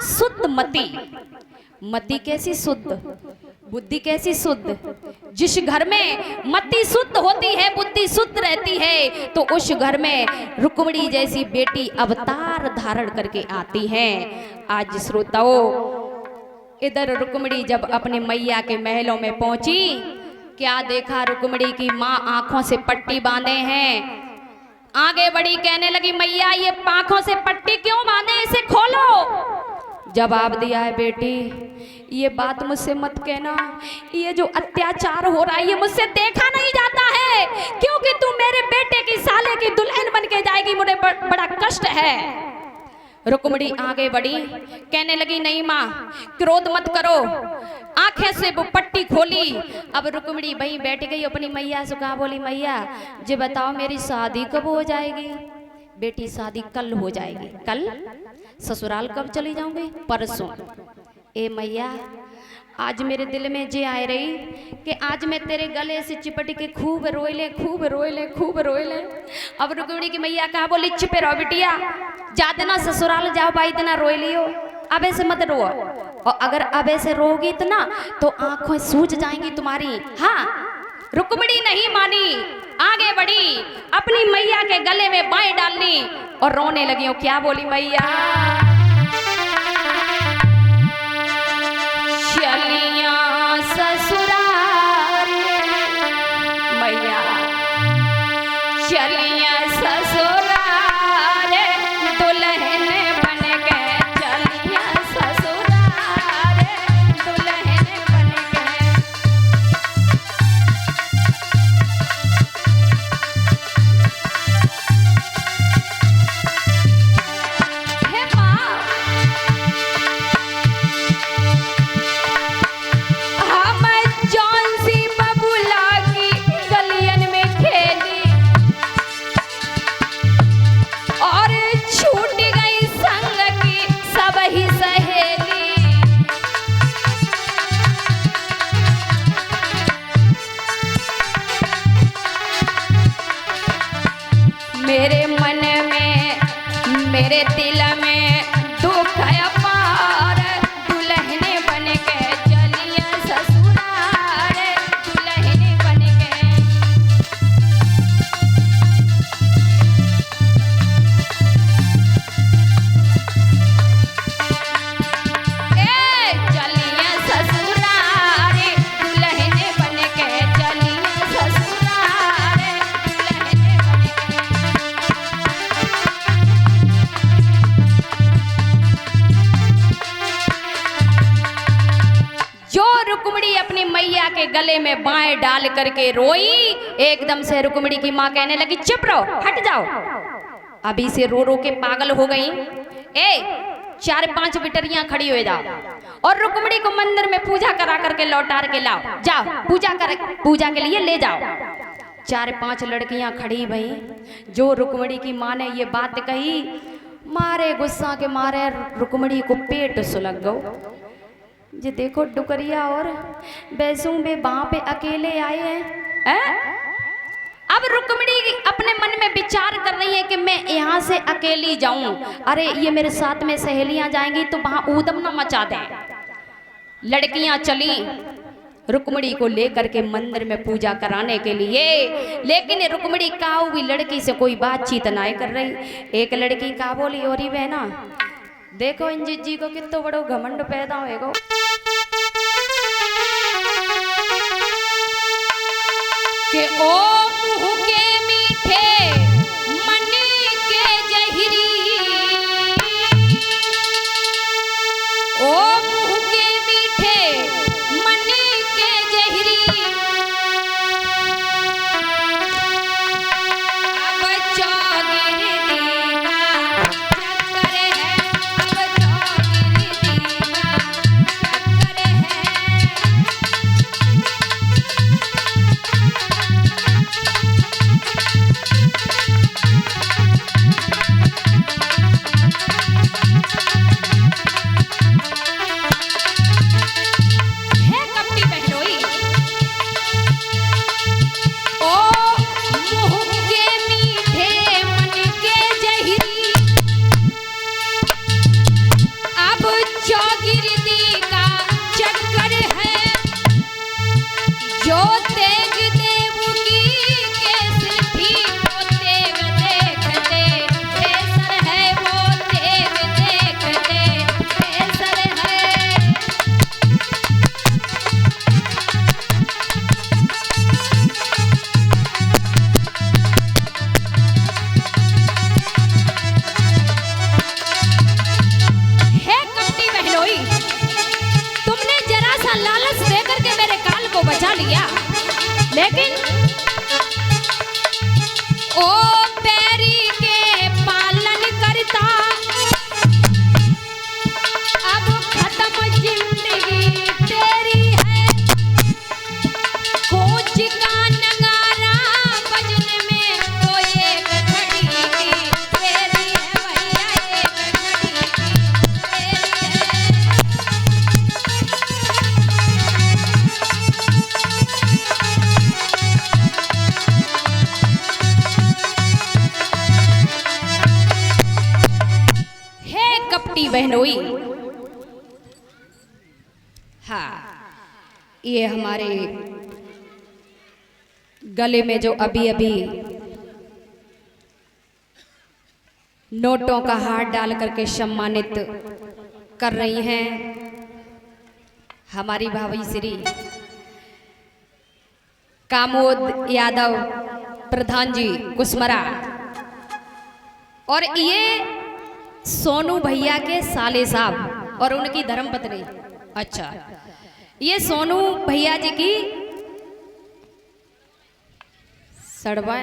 शुद्ध मति। मति कैसी शुद्ध, बुद्धि कैसी शुद्ध। जिस घर में मति शुद्ध होती है, बुद्धि शुद्ध रहती है, तो उस घर में रुक्मिणी जैसी बेटी अवतार धारण करके आती है। आज श्रोताओं, इधर रुक्मिणी जब अपने मैया के महलों में पहुंची, क्या देखा, रुक्मिणी की माँ आंखों से पट्टी बांधे हैं। आगे बढ़ी, कहने लगी, मैया ये आंखों से पट्टी क्यों बांधे, इसे खोलो। जवाब दिया है, बेटी ये बात मुझसे मत कहना, ये जो अत्याचार हो रहा है ये मुझसे देखा नहीं जाता है, क्योंकि तू मेरे बेटे की साले की दुल्हन बन के जाएगी, मुझे बड़ा कष्ट है। रुक्मिणी आगे बढ़ी, कहने लगी, नहीं माँ क्रोध मत करो। आंखें से वो पट्टी खोली। अब रुक्मिणी वहीं बैठ गई, अपनी मैया से कहा, बोली मैया जी बताओ मेरी शादी कब हो जाएगी। बेटी शादी कल हो जाएगी। कल? ससुराल कब चली जाऊंगी? परसों। ए मैया, आज मेरे दिल में जे आए रही कि आज मैं तेरे गले से चिपट के खूब रोए ले, खूब रोए ले, खूब रोए ले। अब रुक्मिणी की मैया कहा, बोली चिपे रहो बिटिया, ज्यादा ना ससुराल जाओ भाई, इतना रोए लियो, अब ऐसे मत रो, और अगर अब ऐसे रोगी इतना तो आंखें सूज जाएंगी तुम्हारी। हाँ, रुक्मिणी नहीं मानी, आगे बढ़ी, अपनी मैया के गले में बाएं डालनी और रोने लगी। हो क्या बोली मैया, चलिया ससुराल, मैया चलिया ससुराल, दुल्हन बन के चलिया ससुराल, दुल्हन बन के। हे माँ, मेरे मन में, मेरे दिल में दुख अपार, दुल्हन बन के चलिया ससुराल, दुल्हन बन के। ए चलिया ससुराल, दुल्हन बन के चलिया ससुराल, दुल्हन बन जो रुक्मिणी अपनी मैया के गले में बाएं डाल करके रोई, एकदम से रुक्मिणी की माँ कहने लगी, चुप रहो, हट जाओ। अभी से रो रो के पागल हो गई। ए 4-5 बिटरियां खड़ी हो जाओ और रुक्मिणी को मंदिर में पूजा करा करके लौटा के लाओ, जाओ पूजा के लिए ले जाओ। 4-5 लड़कियां खड़ी भई। जो रुक्मिणी की माँ ने ये बात कही, मारे गुस्सा के मारे रुक्मिणी को पेट सुलग गो। ये देखो डुकरिया और बैसू बे वहां पे अकेले आए हैं। अब रुक्मिणी अपने मन में विचार कर रही है कि मैं यहाँ से अकेली जाऊं, अरे ये मेरे साथ में सहेलियां जाएंगी तो वहां ऊधम न मचा दें। लड़कियां चली रुक्मिणी को लेकर के मंदिर में पूजा कराने के लिए, लेकिन रुक्मिणी काऊ भी लड़की से कोई बातचीत नहीं कर रही। एक लड़की का बोली, और बहना देखो इन जीजी को कितना बड़ो घमंड पैदा होएगा कि ओ मुँह के मीठे मन के जहरी, ओ मुँह के मीठे मन के जहरी, अब चौगिरदी का चक्कर है, अब चौगिरदी का चक्कर है। लेकिन ओ पैरी के पालन करता, अब खत्म जिंदगी तेरी है। कोच का नगारा बजने में तो एक घड़ी की तेरी है भैया, एक घड़ी की तेरी है। कपटी बहनोई, हाँ ये हमारे गले में जो अभी अभी नोटों का हार डाल करके सम्मानित कर रही हैं हमारी भाभी श्री कामोद यादव प्रधान जी कुसमरा, और ये सोनू भैया के साले साहब और उनकी धर्मपत्नी। अच्छा, ये सोनू भैया जी की सड़वा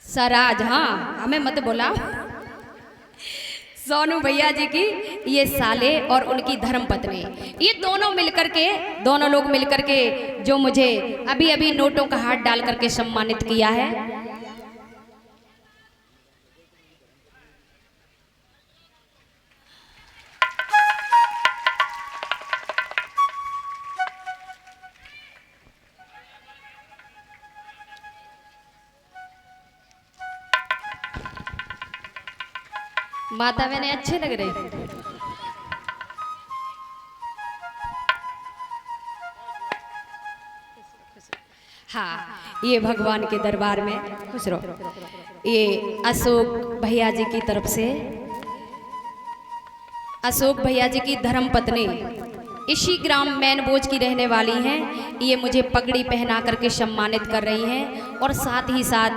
सराज, हाँ हमें मत बोला, सोनू भैया जी की ये साले और उनकी धर्मपत्नी, ये दोनों लोग मिलकर के जो मुझे अभी अभी नोटों का हाथ डाल करके सम्मानित किया है। माता बहने अच्छे लग रहे। हाँ, ये भगवान के दरबार में खुश रहो। ये अशोक भैया जी की तरफ से, अशोक भैया जी की धर्मपत्नी इसी ग्राम मैनबोझ की रहने वाली हैं। ये मुझे पगड़ी पहना करके सम्मानित कर रही हैं और साथ ही साथ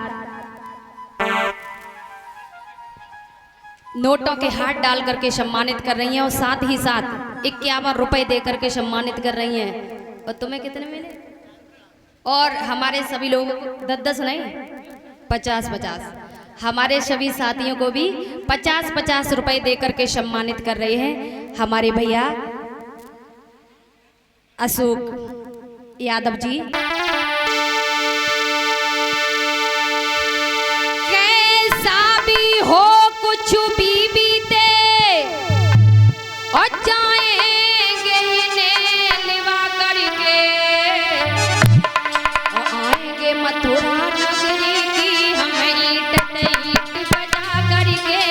नोटों के हाथ डाल करके सम्मानित कर रही हैं और साथ ही साथ 51 रुपए दे करके सम्मानित कर रही हैं। और तुम्हें कितने मिले? और हमारे सभी लोग 10-10 नहीं 50-50, हमारे सभी साथियों को भी 50-50 रुपए दे करके सम्मानित कर रहे हैं हमारे भैया अशोक यादव जी। कैसा भी हो कुछ भी बीते और जाएंगे इन्हें लिवा करके, और आएंगे मथुरा नगरी की हम ईंट बजा करके।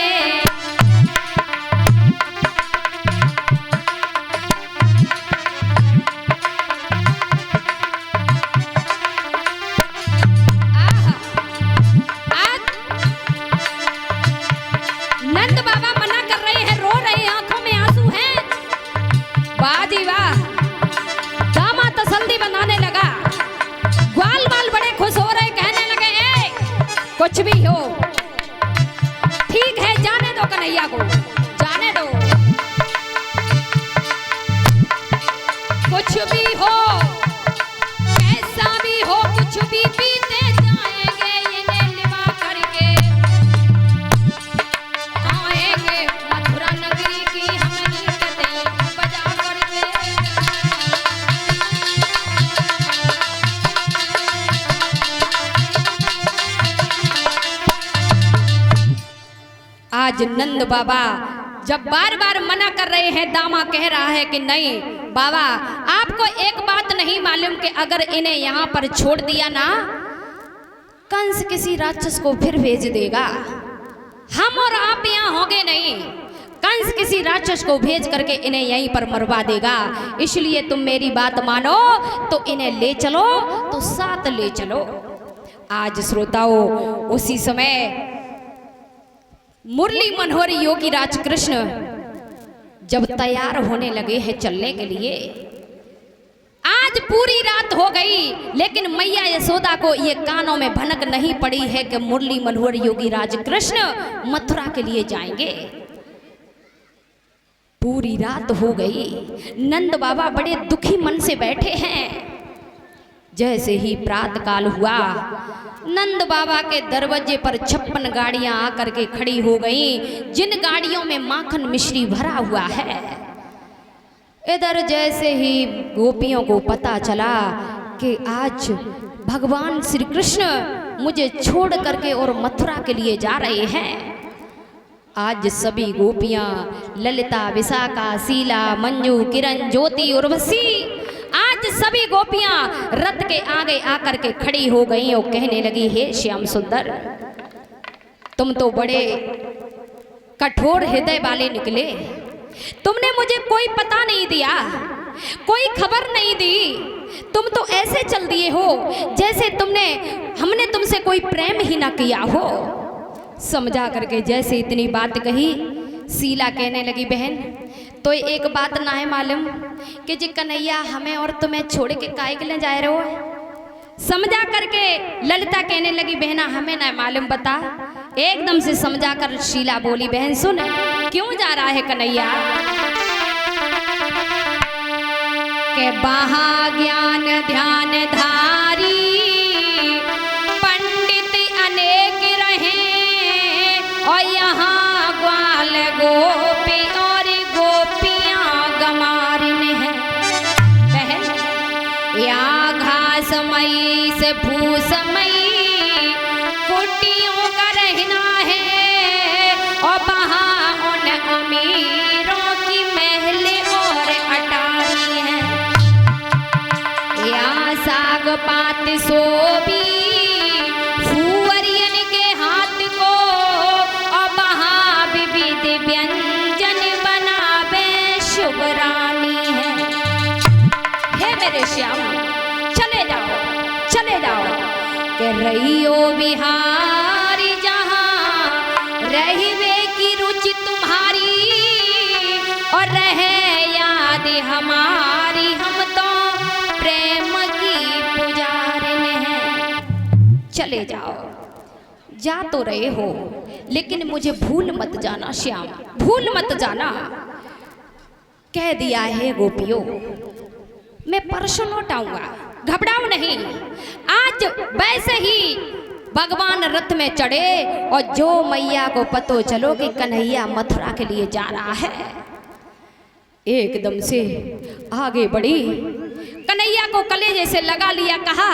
नंद बाबा मना कर रहे हैं, रो रहे हैं, आंखों में आंसू हैं। वाह जी वाह, दामा तसल्ली बनाने लगा, ग्वाल बाल बड़े खुश हो रहे, कहने लगे ए, कुछ भी हो ठीक है, जाने दो कन्हैया को, जाने दो, कुछ भी हो कैसा भी हो कुछ भी बीते जाएंगे इन्हें लिवा करके, आएंगे मथुरा नगरी की हम ईंट बजा करके। आज नंद बाबा जब बार बार मना कर रहे हैं, दामा कह रहा है कि नहीं बाबा, आपको एक बात नहीं मालूम कि अगर इन्हें यहाँ पर छोड़ दिया ना, कंस किसी राक्षस को फिर भेज देगा, हम और आप यहाँ होंगे नहीं, कंस किसी राक्षस को भेज करके इन्हें यहीं पर मरवा देगा। इसलिए तुम मेरी बात मानो तो इन्हें ले चलो, तो साथ ले चलो। आज श्रोताओं, उसी समय मुरली मनोहर योगी राज कृष्ण जब तैयार होने लगे हैं चलने के लिए, आज पूरी रात हो गई, लेकिन मैया यशोदा को ये कानों में भनक नहीं पड़ी है कि मुरली मनोहर योगी राज कृष्ण मथुरा के लिए जाएंगे। पूरी रात हो गई, नंद बाबा बड़े दुखी मन से बैठे हैं। जैसे ही प्रातः काल हुआ, नंद बाबा के दरवाजे पर 56 गाड़ियां आकर के खड़ी हो गईं, जिन गाड़ियों में माखन मिश्री भरा हुआ है। इधर जैसे ही गोपियों को पता चला कि आज भगवान श्री कृष्ण मुझे छोड़ करके और मथुरा के लिए जा रहे हैं, आज सभी गोपियां ललिता, विशाखा, शीला, मंजू, किरण, ज्योति, उर्वशी, आज सभी गोपियां रथ के आगे आकर के खड़ी हो गई और कहने लगी, हे श्याम सुंदर, तुम तो बड़े कठोर हृदय वाले निकले। तुमने मुझे कोई पता नहीं दिया, कोई खबर नहीं दी। तुम तो ऐसे चल दिए हो जैसे हमने तुमसे कोई प्रेम ही ना किया हो। समझा करके जैसे इतनी बात कही, शीला कहने लगी, बहन तो एक बात ना है मालूम कि जी कन्हैया हमें और तुम्हें छोड़ के काहे के लिए जा रहे हो। समझा करके ललिता कहने लगी, बहना हमें ना मालूम, बता। एकदम से समझा कर शीला बोली, बहन सुन, क्यों जा रहा है कन्हैया? के बहा ज्ञान ध्यान धारी पंडित अनेक रहे, और यहाँ ग्वाल गोपी और गोपियाँ गमारिन है। बहन या घास मई से भूस मई कुटियों का रहना है, और वहाँ उन अमीरों की महले और अटारी है। या साग पात सोबी फुवरियन के हाथ को, और वहाँ विविध व्यंजन बनावे शुभ रानी है। हे मेरे श्याम, चले जाओ चले जाओ, के रहियो बिहारी जहाँ रहवे की रुचि तुम्हारी, और रहे याद हमारी, हम तो प्रेम की पुजारिन हैं। चले जाओ, जा तो रहे हो लेकिन मुझे भूल मत जाना श्याम, भूल मत जाना। कह दिया है गोपियों, मैं परसों लौट आऊंगा, घबराओ नहीं। आज वैसे ही भगवान रथ में चढ़े, और जो मैया को पतो चलो कि कन्हैया मथुरा के लिए जा रहा है, एकदम से आगे बढ़ी, कन्हैया को कलेजे से लगा लिया, कहा,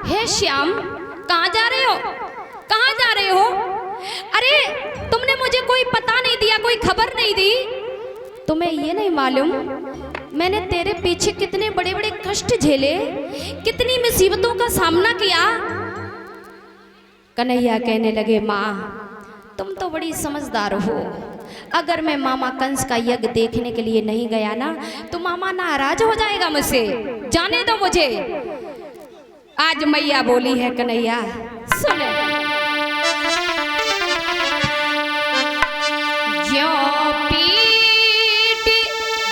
हे श्याम कहाँ जा रहे हो, कहाँ जा रहे हो? अरे तुमने मुझे कोई पता नहीं दिया, कोई खबर नहीं दी। तुम्हें ये नहीं मालूम मैंने तेरे पीछे कितने बड़े बड़े कष्ट झेले, कितनी मुसीबतों का सामना किया। कन्हैया कहने लगे, माँ तुम तो बड़ी समझदार हो। अगर मैं मामा कंस का यज्ञ देखने के लिए नहीं गया ना, तो मामा नाराज हो जाएगा मुझसे, जाने दो मुझे। आज मैया बोली है, कन्हैया सुन, जो पीठ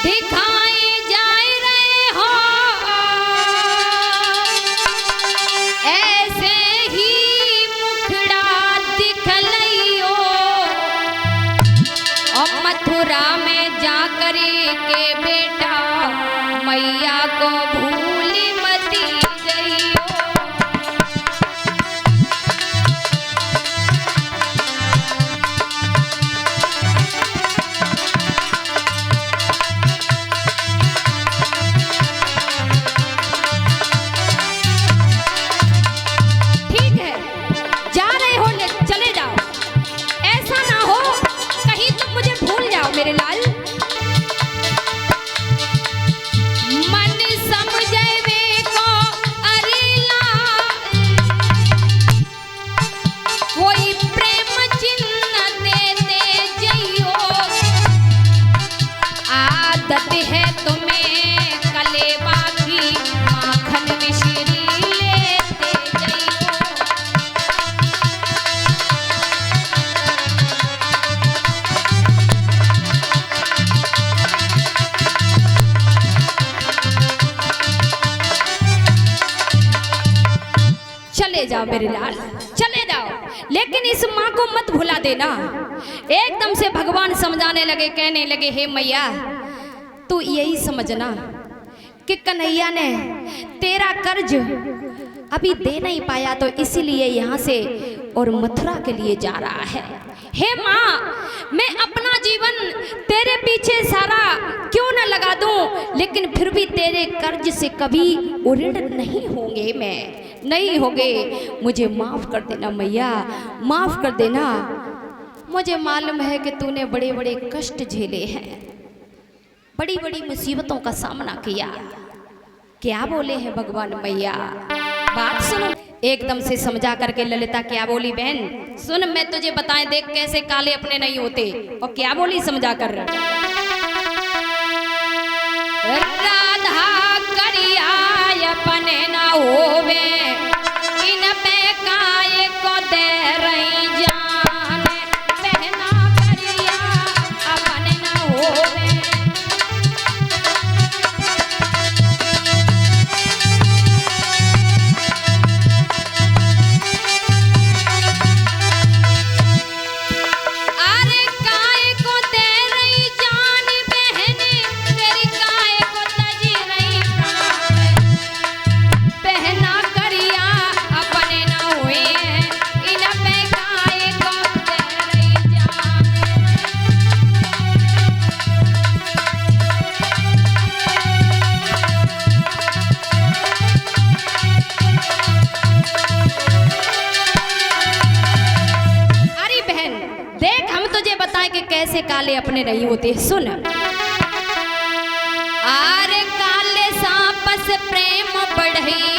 दिखाए जाए रहे हो, ऐसे ही मुखड़ा दिखलइयो, और मथुरा में जाकर के बेटा मैया को भूल मती गइयो। मेरे लाल मन समझे वे को, अरे लाल कोई प्रेम चिन्ह देते जइयो, आदत है तुम्हें कलेवा की माखन मिश्री लेते जइयो। चले जाओ मेरे लाल, चले जाओ, लेकिन इस माँ को मत भुला देना। एकदम से भगवान समझाने लगे, कहने लगे, हे मैया तू यही समझना कि कन्हैया ने तेरा कर्ज अभी दे नहीं पाया तो इसीलिए यहाँ से और मथुरा के लिए जा रहा है। हे माँ, मैं अपना जीवन तेरे पीछे सारा क्यों न लगा दूं, लेकिन फिर भी तेरे कर्ज से कभी ऋण नहीं होंगे, मैं नहीं होंगे। मुझे माफ़ कर देना मैया, माफ़ कर देना। मुझे मालूम है कि तूने बड़े बड़े कष्ट झेले हैं, बड़ी बड़ी मुसीबतों का सामना किया। क्या बोले हैं भगवान मैया, बात सुनो। एकदम से समझा करके ललिता क्या बोली, बहन सुन, मैं तुझे बताएं, देख कैसे काले अपने नहीं होते। और क्या बोली समझा कर, राधा करिया अपने न होवे, इन पे काय को दे रही जान, बहना करिया अपने न होवे। कैसे काले अपने नहीं होते, सुन। आरे काले सांप से प्रेम बढ़ई,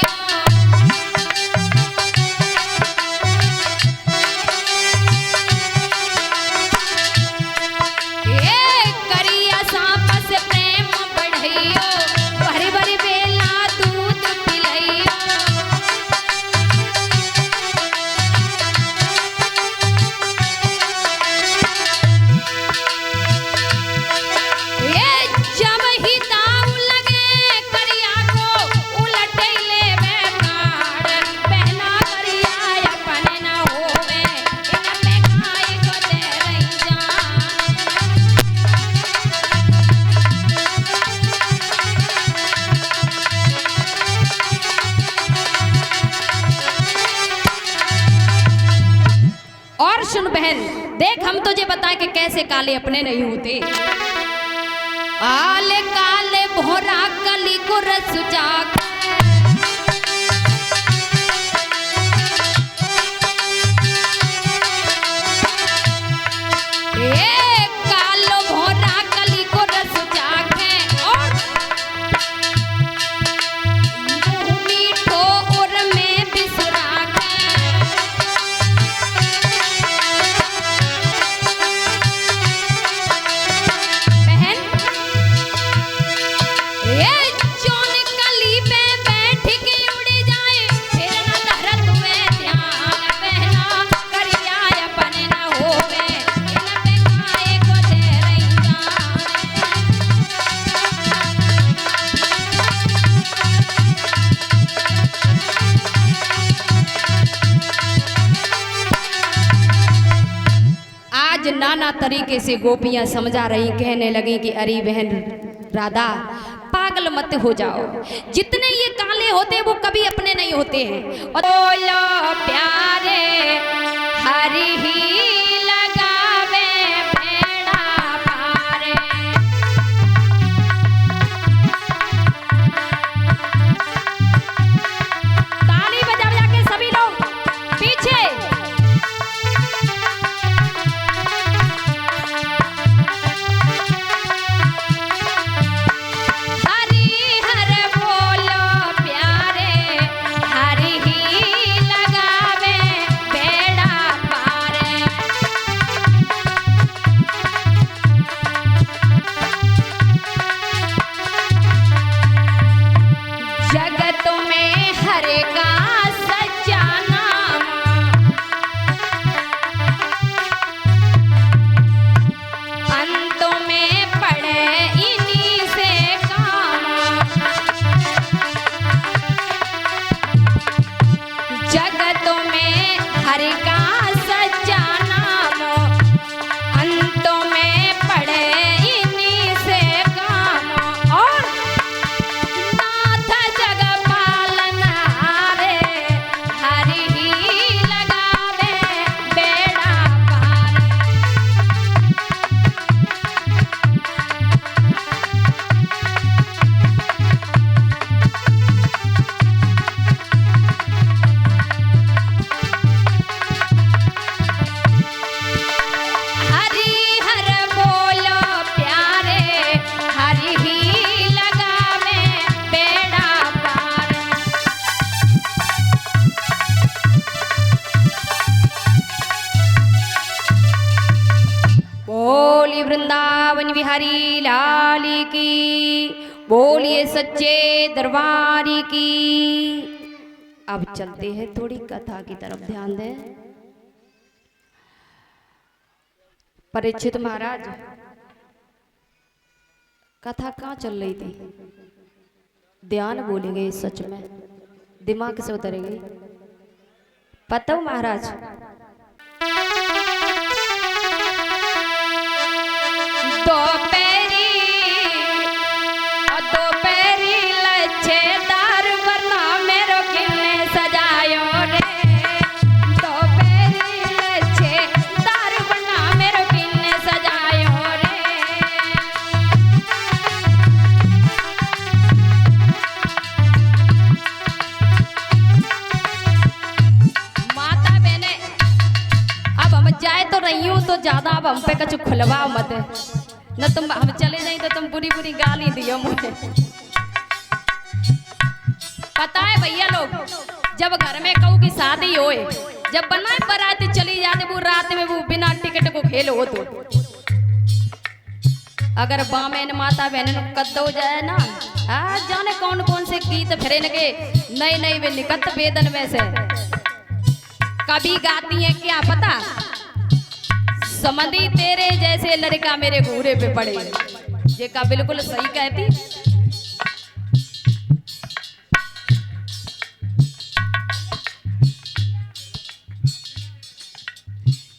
करिया सांप से प्रेम बढ़ई, भरी भरी बेला दूध पिलई। सुन बहन, देख हम तुझे बताएं कि कैसे काले अपने नहीं होते। आले काले भोरा कली को रस जाग, कालो भोरा कली को रस जागे, और मीठो और में बिसरा नाना तरीके से गोपियां समझा रही, कहने लगी कि अरे बहन राधा पागल मत हो जाओ, जितने ये काले होते वो कभी अपने नहीं होते हैं। और बोलो प्यारे हरि ही लगावे भेड़ा पारे, ताली बजा बजा के सभी लोग पीछे। बिहारी लाल की, बोलिए सच्चे दरबार की। अब चलते हैं थोड़ी कथा की तरफ, ध्यान दें। परीक्षित महाराज, कथा कहाँ चल रही थी? ध्यान बोलेंगे सच में, दिमाग से उतरेगी। पता हो महाराज, दोपहरी लच्छेदार वरना मेरो किन्ने सजायो रे। दोपहरी लच्छेदार वरना मेरो किन्ने सजायो रे। माता बहने, अब हम जाए तो रही हूँ तो ज्यादा अब हम पे कुछ खुलवाओ मत, न तुम हम चले जाए तो तुम बुरी बुरी गाली दियो मुझे। पता है भैया लोग, जब घर में कहूँ की शादी होए, जब बनाए बारात चली जाते वो रात में वो बिना टिकट को खेल हो तो अगर बामेन माता बहन कद हो जाए ना, जाने कौन कौन से गीत फिरे लगे नए नए वे निकट वेदन में से कभी गाती है क्या पता, समझी तेरे जैसे लड़का मेरे घूरे पे पड़े। ये का बिल्कुल सही कहती।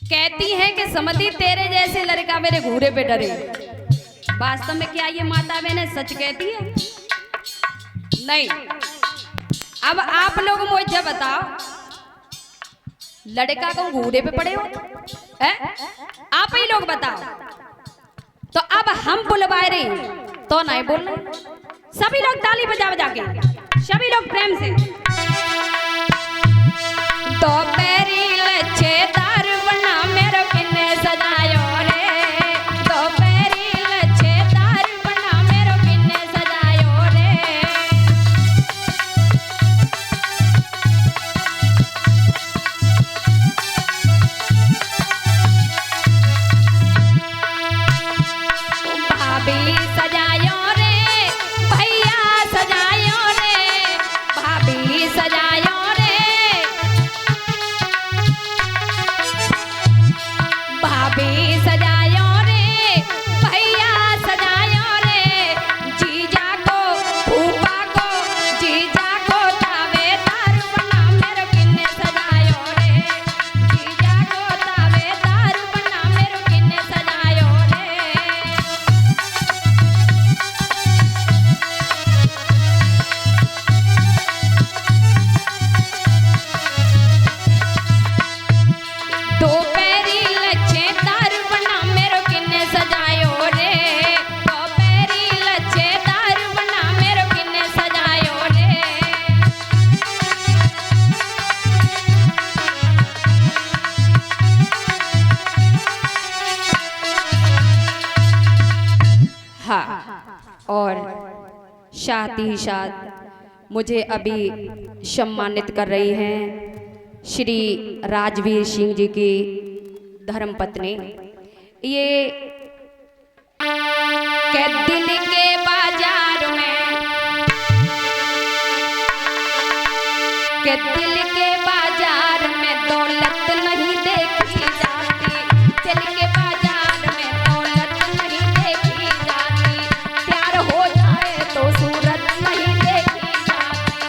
कहती है कि समझी तेरे जैसे लड़का मेरे घूरे पे डरे। वास्तव में क्या ये माता बहने सच कहती है? नहीं। अब आप लोग मुझे बताओ, लड़का को घूरे पे पड़े हो आप ही लोग बताओ। तो अब हम बुलवाए रहे तो नहीं बोल रहे, सभी लोग ताली बजा बजा के, सभी लोग प्रेम से। दोपहरी लच्छेदार वरना मेरो किन्ने सजायो रे। दोपहरी लच्छेदार वरना मेरो किन्ने सजायो रे। भाभी सजायो रे, भैया सजायो रे, भाभी सजायो रे, भाभी सजायो रे, भैया सजायो रे। जीजा को फूफा को, जीजा को तावेदार वरना मेरो किन्ने सजायो रे। जीजा को तावेदार वरना मेरो किन्ने सजायो रे। दोपहरी लच्छेदार वरना मेरो किन्ने सजायो रे। दोपहरी लच्छेदार वरना मेरो किन्ने सजायो रे। हाँ, और साथ ही साथ मुझे अभी सम्मानित कर रही हैं श्री राजवीर सिंह जी की धर्मपत्नी। ये के दिल के बाजार में, के दिल के बाजार में दौलत नहीं देखी जाती। दिल के बाजार में दौलत नहीं देखी जाती। प्यार हो जाए तो सूरत नहीं देखी जाती।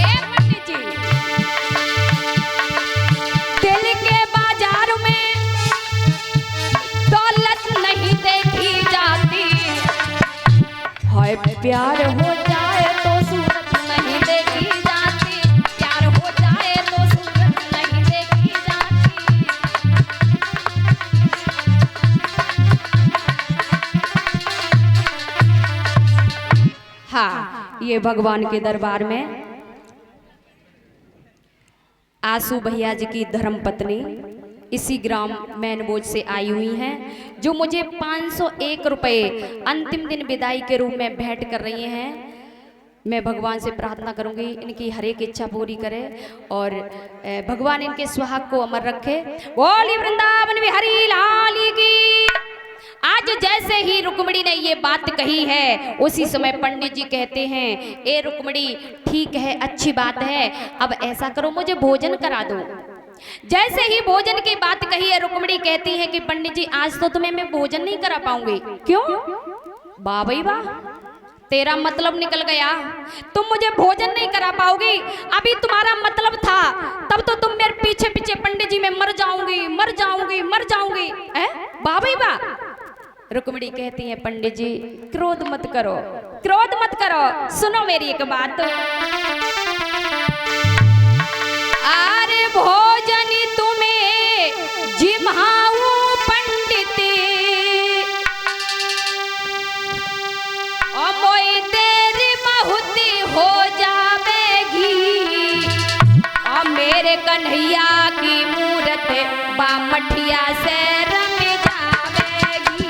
ए पंडित जी, दिल के बाजार में दौलत नहीं देखी जाती। हाय प्यार हो जाए तो सूरत नहीं देखी जाती। प्यार हो जाए तो सूरत नहीं देखी जाती। हाँ, ये भगवान के दरबार में आसू भैया जी की धर्मपत्नी इसी ग्राम मैनबोझ से आई हुई हैं, जो मुझे 501 रुपए अंतिम दिन विदाई के रूप में भेंट कर रही हैं। मैं भगवान से प्रार्थना करूंगी इनकी हर एक इच्छा पूरी करे और भगवान इनके सुहाग को अमर रखे। बोली वृंदावन बिहारी लाल की। आज जैसे ही रुक्मिणी ने ये बात कही है उसी समय पंडित जी कहते हैं, ए रुक्मिणी ठीक है, अच्छी बात है, अब ऐसा करो मुझे भोजन करा दो। जैसे ही भोजन की बात कही है रुक्मिणी कहती है कि पंडित जी आज तो तुम्हें मैं भोजन नहीं करा पाऊंगी। क्यों? वाह भाई वाह, तेरा मतलब निकल गया, तुम मुझे भोजन नहीं करा पाओगी। अभी तुम्हारा मतलब था तब तो तुम मेरे पीछे पीछे पंडित जी मैं मर जाऊंगी मर जाऊंगी मर जाऊंगी। वाह भाई वाह। रुक्मिणी कहती है पंडित जी क्रोध मत करो, क्रोध मत करो, सुनो मेरी एक बात। अरे भोजन तुम्हें जिम्हाऊ पंडित मोई तेरी बहुती हो जावेगी और मेरे कन्हैया की मूरत बामठिया से रम जावेगी।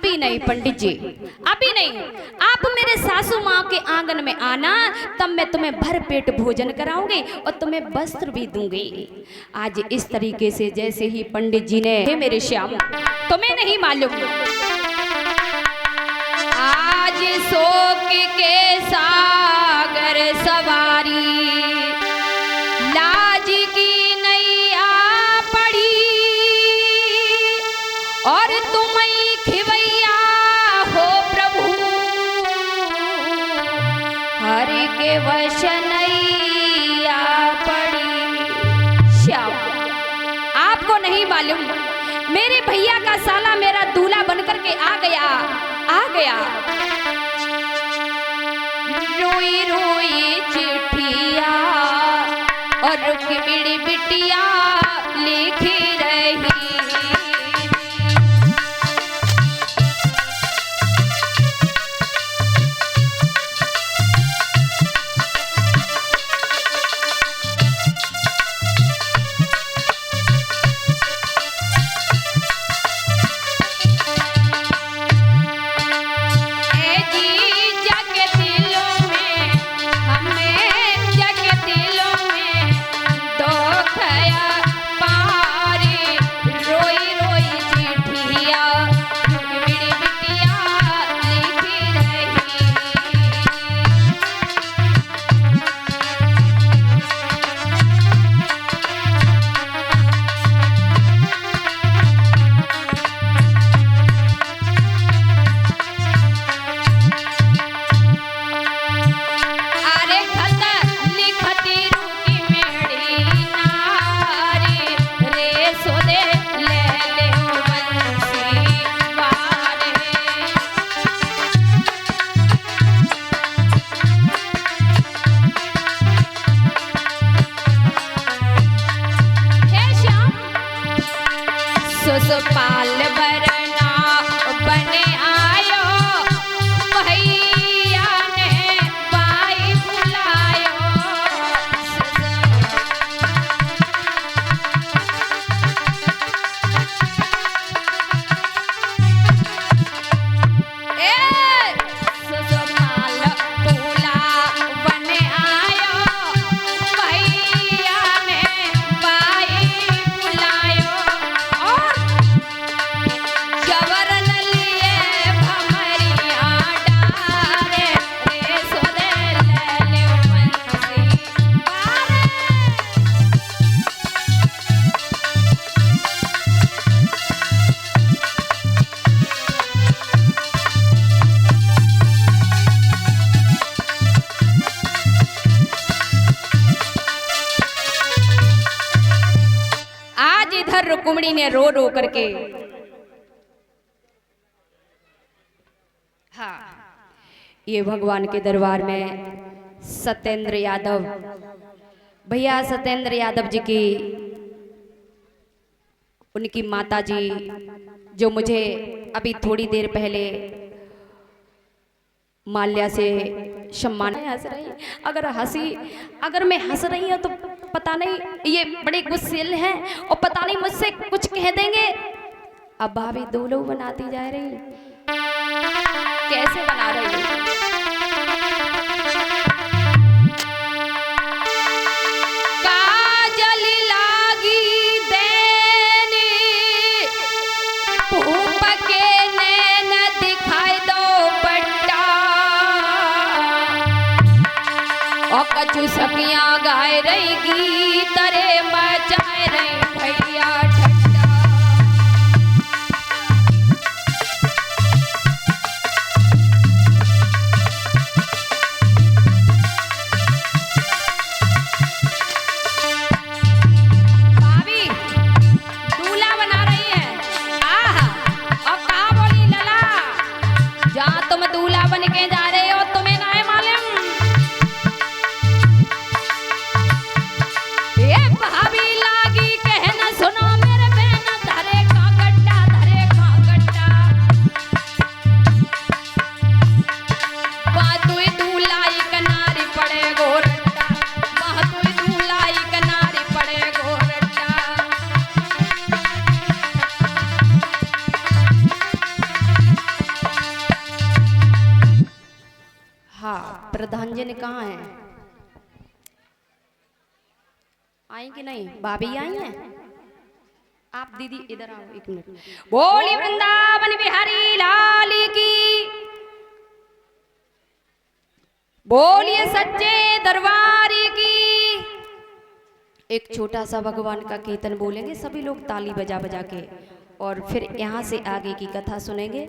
पंडित जी नहीं पंडित जी अभी नहीं, आप मेरे सासू माँ के आंगन में आना तब मैं तुम्हें भर पेट भोजन कराऊंगी और तुम्हें वस्त्र भी दूंगी। आज इस तरीके से जैसे ही पंडित जी ने, हे मेरे श्याम तुम्हें नहीं मालूम आज शोक के सागर सवारी लाज की नैया पड़ी और तुम खिवैया हो प्रभु हरि के वश नैया पड़ी। श्याम आपको नहीं मालूम मेरे भैया का साला मेरा दूल्हा बनकर के आ गया रोई रोई चिट्ठिया और रुक्मिणी बिटिया लिख रही। जग दिलों में दो खया रुक्मिणी ने रो रो करके, हाँ, ये भगवान के दरबार में सत्येंद्र यादव भैया, सत्येंद्र यादव जी की उनकी माता जी जो मुझे अभी थोड़ी देर पहले माल्या से सम्मान, हंस रही, अगर मैं हंस रही हूँ तो पता नहीं ये बड़े गुस्सेल हैं और पता नहीं मुझसे कुछ कह देंगे। अब भाभी दो लोग बनाती जा रही, कैसे बना रही है? काजल लागी देनी भूप के नैन दिखाई दो बट्टा और कछु सखियां गाय रहेगी तरे मचाए रही भैया ठट्टा। भाभी दूल्हा बना रही है, आहा, और कहा बोली लला, जहाँ तुम दूल्हा बन के जा रहे हो तुम्हें ना है मालूम, ये भाभी लागी कहना सुनो मेरे बहना, धरे का गड्ढा, धरे का गड्ढा, बातुई दूल्हा किनारी पड़े गोरट्टा, बातुई दूल्हा किनारी पड़े गोरट्टा। हाँ, प्रधान जी ने कहा है, आई कि नहीं? भाभी आई हैं? आप दीदी इधर आओ एक मिनट। बोली वृंदावन बिहारी लाल की, बोलिए सच्चे दरबार की। एक छोटा सा भगवान का कीर्तन बोलेंगे सभी लोग ताली बजा बजा के, और फिर यहाँ से आगे की कथा सुनेंगे।